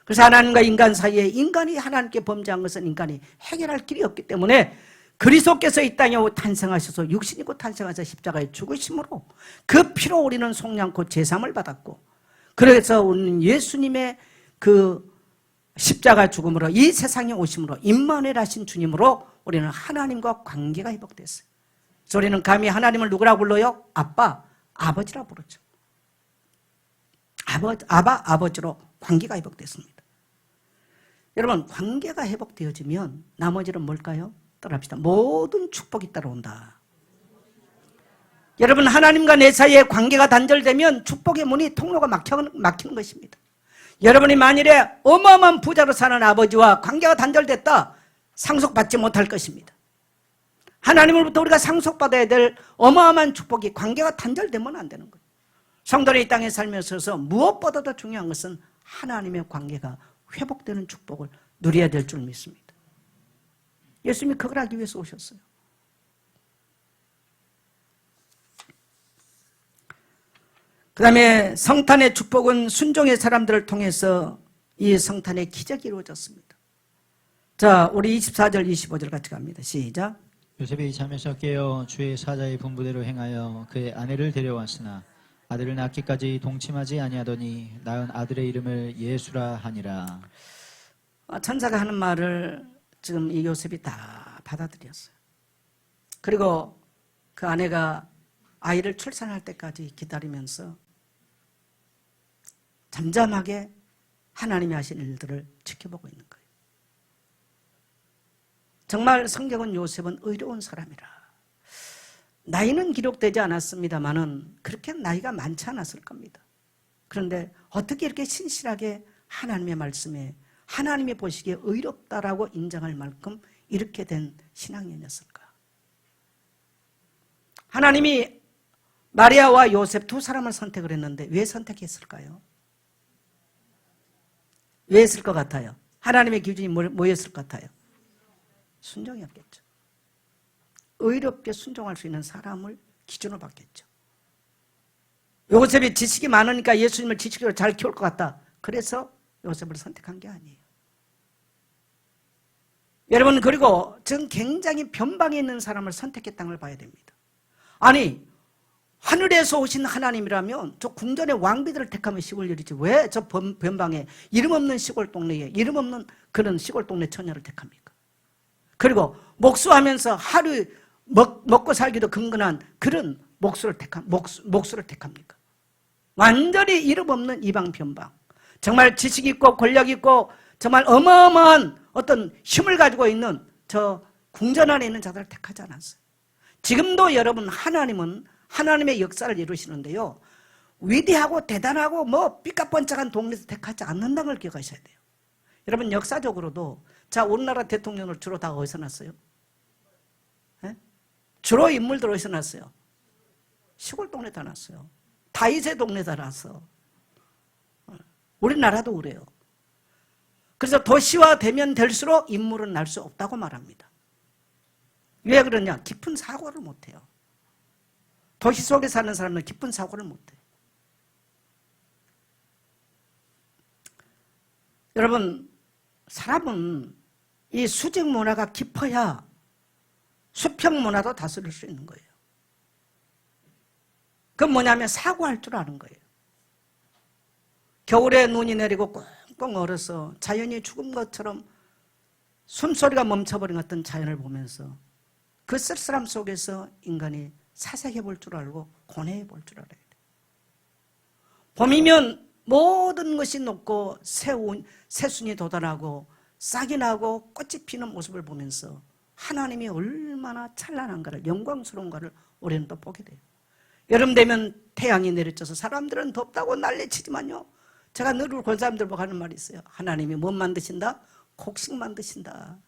그래서 하나님과 인간 사이에 인간이 하나님께 범죄한 것은 인간이 해결할 길이 없기 때문에 그리스도께서 이 땅에 탄생하셔서 육신이고 탄생하셔서 십자가에 죽으심으로 그 피로 우리는 속량코 제삼을 받았고, 그래서 우리는 예수님의 그 십자가 죽음으로 이 세상에 오심으로 임마누엘 하신 주님으로 우리는 하나님과 관계가 회복됐어요. 그래서 우리는 감히 하나님을 누구라고 불러요? 아빠, 아버지라 부르죠. 아버지로 관계가 회복됐습니다. 여러분, 관계가 회복되어지면 나머지는 뭘까요? 따라합시다. 모든 축복이 따라온다. 여러분, 하나님과 내 사이에 관계가 단절되면 축복의 문이 통로가 막히는 것입니다. 여러분이 만일에 어마어마한 부자로 사는 아버지와 관계가 단절됐다, 상속받지 못할 것입니다. 하나님으로부터 우리가 상속받아야 될 어마어마한 축복이 관계가 단절되면 안 되는 거예요. 성도들이 이 땅에 살면서 무엇보다도 중요한 것은 하나님의 관계가 회복되는 축복을 누려야 될 줄 믿습니다. 예수님이 그걸 하기 위해서 오셨어요. 그 다음에 성탄의 축복은 순종의 사람들을 통해서 이 성탄의 기적이 이루어졌습니다. 자, 우리 24절 25절 같이 갑니다. 시작. 요셉이 잠에서 깨어 주의 사자의 분부대로 행하여 그의 아내를 데려왔으나 아들을 낳기까지 동침하지 아니하더니 낳은 아들의 이름을 예수라 하니라. 천사가 하는 말을 지금 이 요셉이 다 받아들였어요. 그리고 그 아내가 아이를 출산할 때까지 기다리면서 잠잠하게 하나님이 하신 일들을 지켜보고 있는 거예요. 정말 성경은 요셉은 의로운 사람이라. 나이는 기록되지 않았습니다만은 그렇게 나이가 많지 않았을 겁니다. 그런데 어떻게 이렇게 신실하게 하나님의 말씀에 하나님이 보시기에 의롭다라고 인정할 만큼 이렇게 된 신앙인이었을까? 하나님이 마리아와 요셉 두 사람을 선택을 했는데 왜 선택했을까요? 왜 했을 것 같아요? 하나님의 기준이 뭐였을 것 같아요? 순종이었겠죠. 의롭게 순종할 수 있는 사람을 기준으로 봤겠죠. 요셉이 지식이 많으니까 예수님을 지식으로 잘 키울 것 같다. 그래서 요셉을 선택한 게 아니에요. 여러분, 그리고 전 굉장히 변방에 있는 사람을 선택했다는 걸 봐야 됩니다. 아니, 하늘에서 오신 하나님이라면 저 궁전의 왕비들을 택하면 시골 일이지 왜 저 변방에 이름 없는 시골 동네에 이름 없는 그런 시골 동네 처녀를 택합니까? 그리고 목수하면서 하루 먹고 살기도 근근한 그런 목수를 택합니까? 완전히 이름 없는 이방 변방, 정말 지식 있고 권력 있고 정말 어마어마한 어떤 힘을 가지고 있는 저 궁전 안에 있는 자들을 택하지 않았어요. 지금도 여러분, 하나님은 하나님의 역사를 이루시는데요, 위대하고 대단하고 뭐 삐까뻔쩍한 동네에서 택하지 않는다는 걸 기억하셔야 돼요. 여러분, 역사적으로도 자, 우리나라 대통령을 주로 다 어디서 났어요? 네? 주로 인물들 어디서 났어요? 시골 동네다 났어요. 다윗의 동네다 났어. 우리나라도 그래요. 그래서 도시화되면 될수록 인물은 날 수 없다고 말합니다. 왜 그러냐? 깊은 사고를 못해요. 도시 속에 사는 사람은 깊은 사고를 못해요. 여러분, 사람은 이 수직 문화가 깊어야 수평 문화도 다스릴 수 있는 거예요. 그건 뭐냐면 사고할 줄 아는 거예요. 겨울에 눈이 내리고 꽁꽁 얼어서 자연이 죽은 것처럼 숨소리가 멈춰버린 어떤 자연을 보면서 그 쓸쓸함 속에서 인간이 사색해 볼 줄 알고 고뇌해 볼 줄 알아야 돼요. 봄이면 모든 것이 녹고 새순이 돋아나고 싹이 나고 꽃이 피는 모습을 보면서 하나님이 얼마나 찬란한가를, 영광스러운가를 우리는 또 보게 돼요. 여름 되면 태양이 내리쳐서 사람들은 덥다고 난리치지만요, 제가 늘 그 사람들 보고 하는 말이 있어요. 하나님이 뭘 만드신다? 곡식 만드신다.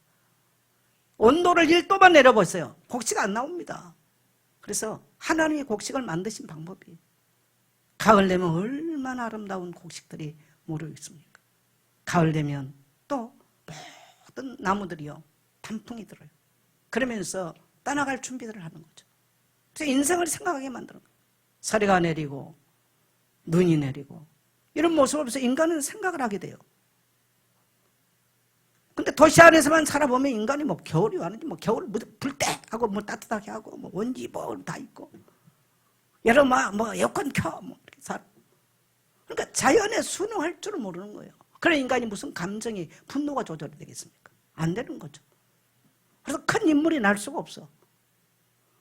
온도를 1도만 내려보세요. 곡식 안 나옵니다. 그래서 하나님이 곡식을 만드신 방법이, 가을 되면 얼마나 아름다운 곡식들이 모여 있습니까? 가을 되면 또 모든 나무들이요, 단풍이 들어요. 그러면서 떠나갈 준비들을 하는 거죠. 그래서 인생을 생각하게 만드는 거예요. 서리가 내리고 눈이 내리고 이런 모습을 보면서 인간은 생각을 하게 돼요. 근데 도시 안에서만 살아보면 인간이 뭐 겨울이 왔는지 뭐 겨울 불 때 하고 뭐 따뜻하게 하고 뭐 원지 뭐 다 있고 여름아 뭐 에어컨 켜 뭐 이렇게 살아. 그러니까 자연에 순응할 줄을 모르는 거예요. 그런 인간이 무슨 감정이 분노가 조절이 되겠습니까? 안 되는 거죠. 그래서 큰 인물이 날 수가 없어.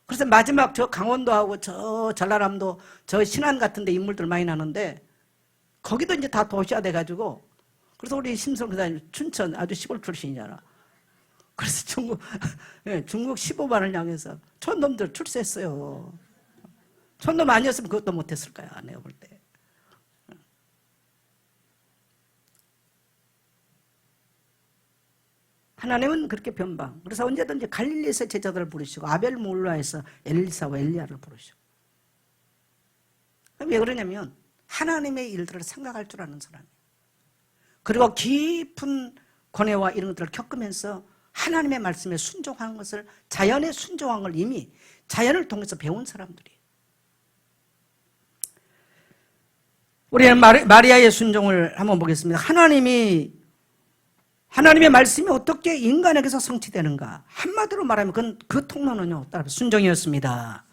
그래서 마지막 저 강원도하고 저 전라남도 저 신안 같은 데 인물들 많이 나는데 거기도 이제 다 도시화 돼가지고, 그래서 우리 심성 기자님 춘천 아주 시골 출신이잖아. 그래서 중국 15만을 향해서 촌놈들 출세했어요. 촌놈 아니었으면 그것도 못했을 거야, 내가 볼 때. 하나님은 그렇게 변방. 그래서 언제든지 갈릴리에서 제자들을 부르시고 아벨몰라에서 엘리사와 엘리야를 부르시고. 왜 그러냐면 하나님의 일들을 생각할 줄 아는 사람이에요. 그리고 깊은 고뇌와 이런 것들을 겪으면서 하나님의 말씀에 순종하는 것을, 자연에 순종한 걸 이미 자연을 통해서 배운 사람들이에요. 우리는 마리아의 순종을 한번 보겠습니다. 하나님의 말씀이 어떻게 인간에게서 성취되는가? 한마디로 말하면 그 통로는요, 순종이었습니다.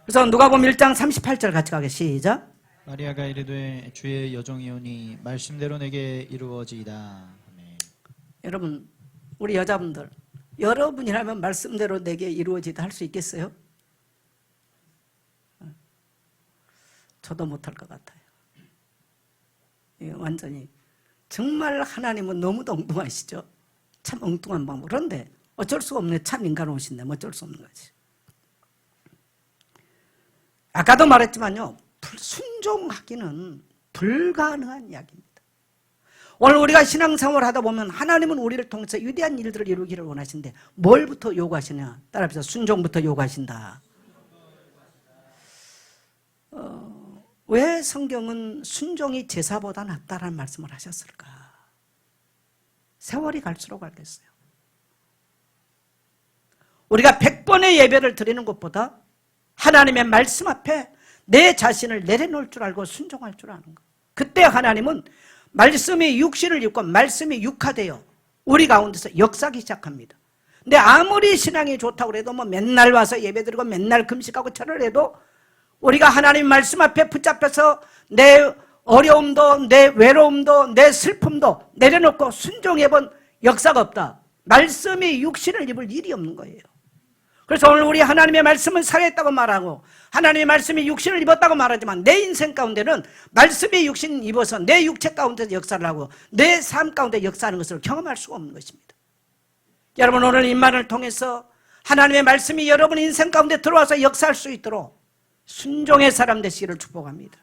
그래서 누가복음 1장 38절 같이 가게, 시작. 마리아가 이르되 주의 여종이오니 말씀대로 내게 이루어지이다. 아멘. 여러분, 우리 여자분들, 여러분이라면 말씀대로 내게 이루어지다 할 수 있겠어요? 저도 못할 것 같아요. 완전히 정말 하나님은 너무도 엉뚱하시죠. 참 엉뚱한 방법. 그런데 어쩔 수가 없네. 참 인간 오신데 어쩔 수 없는 거지. 아까도 말했지만요, 순종하기는 불가능한 이야기입니다. 오늘 우리가 신앙생활을 하다 보면 하나님은 우리를 통해서 위대한 일들을 이루기를 원하시는데 뭘부터 요구하시냐? 따라합시다. 순종부터 요구하신다. 왜 성경은 순종이 제사보다 낫다라는 말씀을 하셨을까? 세월이 갈수록 알겠어요. 우리가 100번의 예배를 드리는 것보다 하나님의 말씀 앞에 내 자신을 내려놓을 줄 알고 순종할 줄 아는 것. 그때 하나님은 말씀이 육신을 입고 말씀이 육화되어 우리 가운데서 역사하기 시작합니다. 근데 아무리 신앙이 좋다고 해도 뭐 맨날 와서 예배드리고 맨날 금식하고 절을 해도 우리가 하나님 말씀 앞에 붙잡혀서 내 어려움도 내 외로움도 내 슬픔도 내려놓고 순종해본 역사가 없다. 말씀이 육신을 입을 일이 없는 거예요. 그래서 오늘 우리 하나님의 말씀은 살아있다고 말하고 하나님의 말씀이 육신을 입었다고 말하지만 내 인생 가운데는 말씀이 육신을 입어서 내 육체 가운데서 역사를 하고 내 삶 가운데 역사하는 것을 경험할 수가 없는 것입니다. 여러분, 오늘 이 말을 통해서 하나님의 말씀이 여러분 인생 가운데 들어와서 역사할 수 있도록 순종의 사람 되시기를 축복합니다.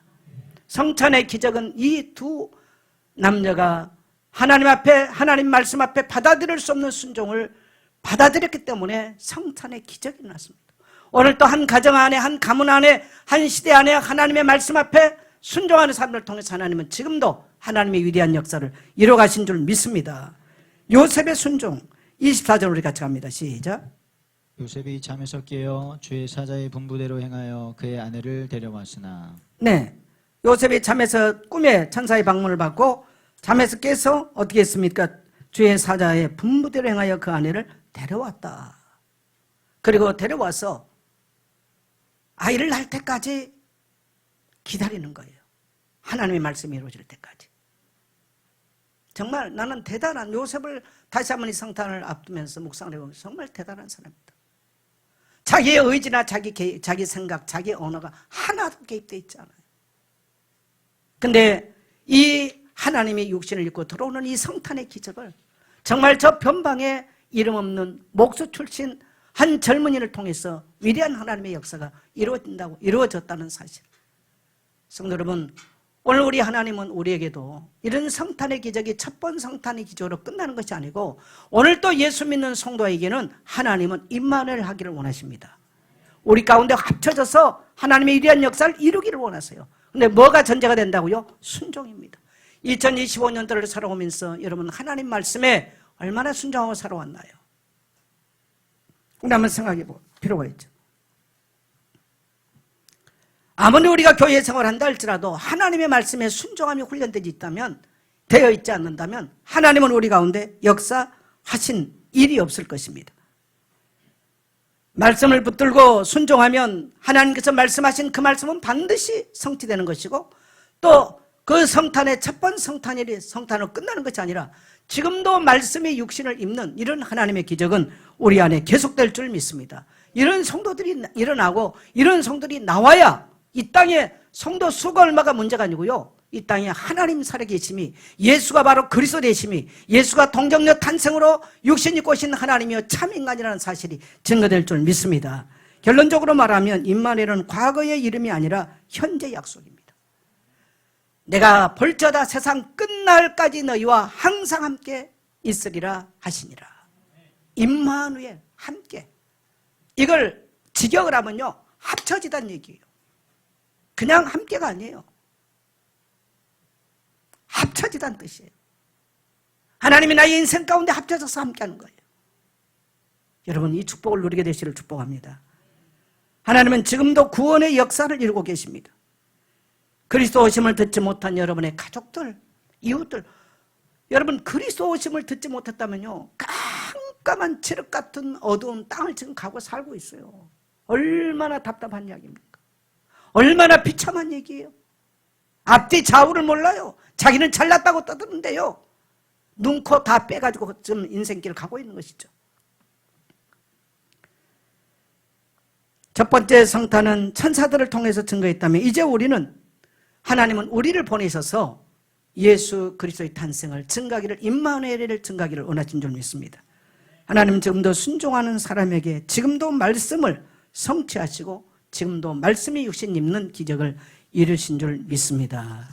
성찬의 기적은 이 두 남녀가 하나님 앞에, 하나님 말씀 앞에 받아들일 수 없는 순종을 받아들였기 때문에 성찬의 기적이 났습니다. 오늘 또 한 가정 안에, 한 가문 안에, 한 시대 안에 하나님의 말씀 앞에 순종하는 사람들을 통해서 하나님은 지금도 하나님의 위대한 역사를 이뤄가신 줄 믿습니다. 요셉의 순종 24절 우리 같이 갑니다. 시작. 요셉이 잠에서 깨어 주의 사자의 분부대로 행하여 그의 아내를 데려왔으나 네, 요셉이 잠에서 꿈에 천사의 방문을 받고 잠에서 깨서 어떻게 했습니까? 주의 사자의 분부대로 행하여 그 아내를 데려왔다. 그리고 데려와서 아이를 낳을 때까지 기다리는 거예요. 하나님의 말씀이 이루어질 때까지. 정말 나는 대단한, 요셉을 다시 한번 이 성탄을 앞두면서 묵상을 해보면 정말 대단한 사람입니다. 자기의 의지나 자기 생각, 자기 언어가 하나도 개입되어 있지 않아요. 근데 이 하나님이 육신을 입고 들어오는 이 성탄의 기적을 정말 저 변방에 이름 없는 목수 출신 한 젊은이를 통해서 위대한 하나님의 역사가 이루어졌다는 사실. 성도 여러분, 오늘 우리 하나님은 우리에게도 이런 성탄의 기적이 첫 번 성탄의 기적으로 끝나는 것이 아니고 오늘 또 예수 믿는 성도에게는 하나님은 임마누엘 하기를 원하십니다. 우리 가운데 합쳐져서 하나님의 위대한 역사를 이루기를 원하세요. 근데 뭐가 전제가 된다고요? 순종입니다. 2025년도를 살아오면서 여러분 하나님 말씀에 얼마나 순종하고 살아왔나요? 근데 한번 생각해 볼 필요가 있죠. 아무리 우리가 교회 생활한다 할지라도 하나님의 말씀에 순종함이 훈련되어 있다면, 되어 있지 않는다면 하나님은 우리 가운데 역사하신 일이 없을 것입니다. 말씀을 붙들고 순종하면 하나님께서 말씀하신 그 말씀은 반드시 성취되는 것이고, 또 그 성탄의 첫 번 성탄으로 끝나는 것이 아니라 지금도 말씀의 육신을 입는 이런 하나님의 기적은 우리 안에 계속될 줄 믿습니다. 이런 성도들이 일어나고 이런 성도들이 나와야 이 땅에 성도 수가 얼마가 문제가 아니고요, 이 땅에 하나님 살아계심이, 예수가 바로 그리스도 되심이, 예수가 동정녀 탄생으로 육신 입고 오신 하나님이여 참 인간이라는 사실이 증거될 줄 믿습니다. 결론적으로 말하면 임마누엘은 과거의 이름이 아니라 현재 약속입니다. 내가 볼지어다 세상 끝날까지 너희와 항상 함께 있으리라 하시니라. 임마누엘, 함께. 이걸 직역을 하면요, 합쳐지다는 얘기예요. 그냥 함께가 아니에요. 합쳐지다는 뜻이에요. 하나님이 나의 인생 가운데 합쳐져서 함께하는 거예요. 여러분, 이 축복을 누리게 되시기를 축복합니다. 하나님은 지금도 구원의 역사를 이루고 계십니다. 그리스도 오심을 듣지 못한 여러분의 가족들, 이웃들, 여러분 그리스도 오심을 듣지 못했다면요, 깜깜한 칠흑 같은 어두운 땅을 지금 가고 살고 있어요. 얼마나 답답한 이야기입니까? 얼마나 비참한 얘기예요. 앞뒤 좌우를 몰라요. 자기는 잘났다고 떠드는데요, 눈, 코 다 빼가지고 지금 인생길을 가고 있는 것이죠. 첫 번째 성탄은 천사들을 통해서 증거했다면, 이제 우리는 하나님은 우리를 보내셔서 예수 그리스도의 탄생을 증가하기를, 임마누엘을 증가하기를 원하신 줄 믿습니다. 하나님은 지금도 순종하는 사람에게 지금도 말씀을 성취하시고 지금도 말씀이 육신 입는 기적을 이루신 줄 믿습니다.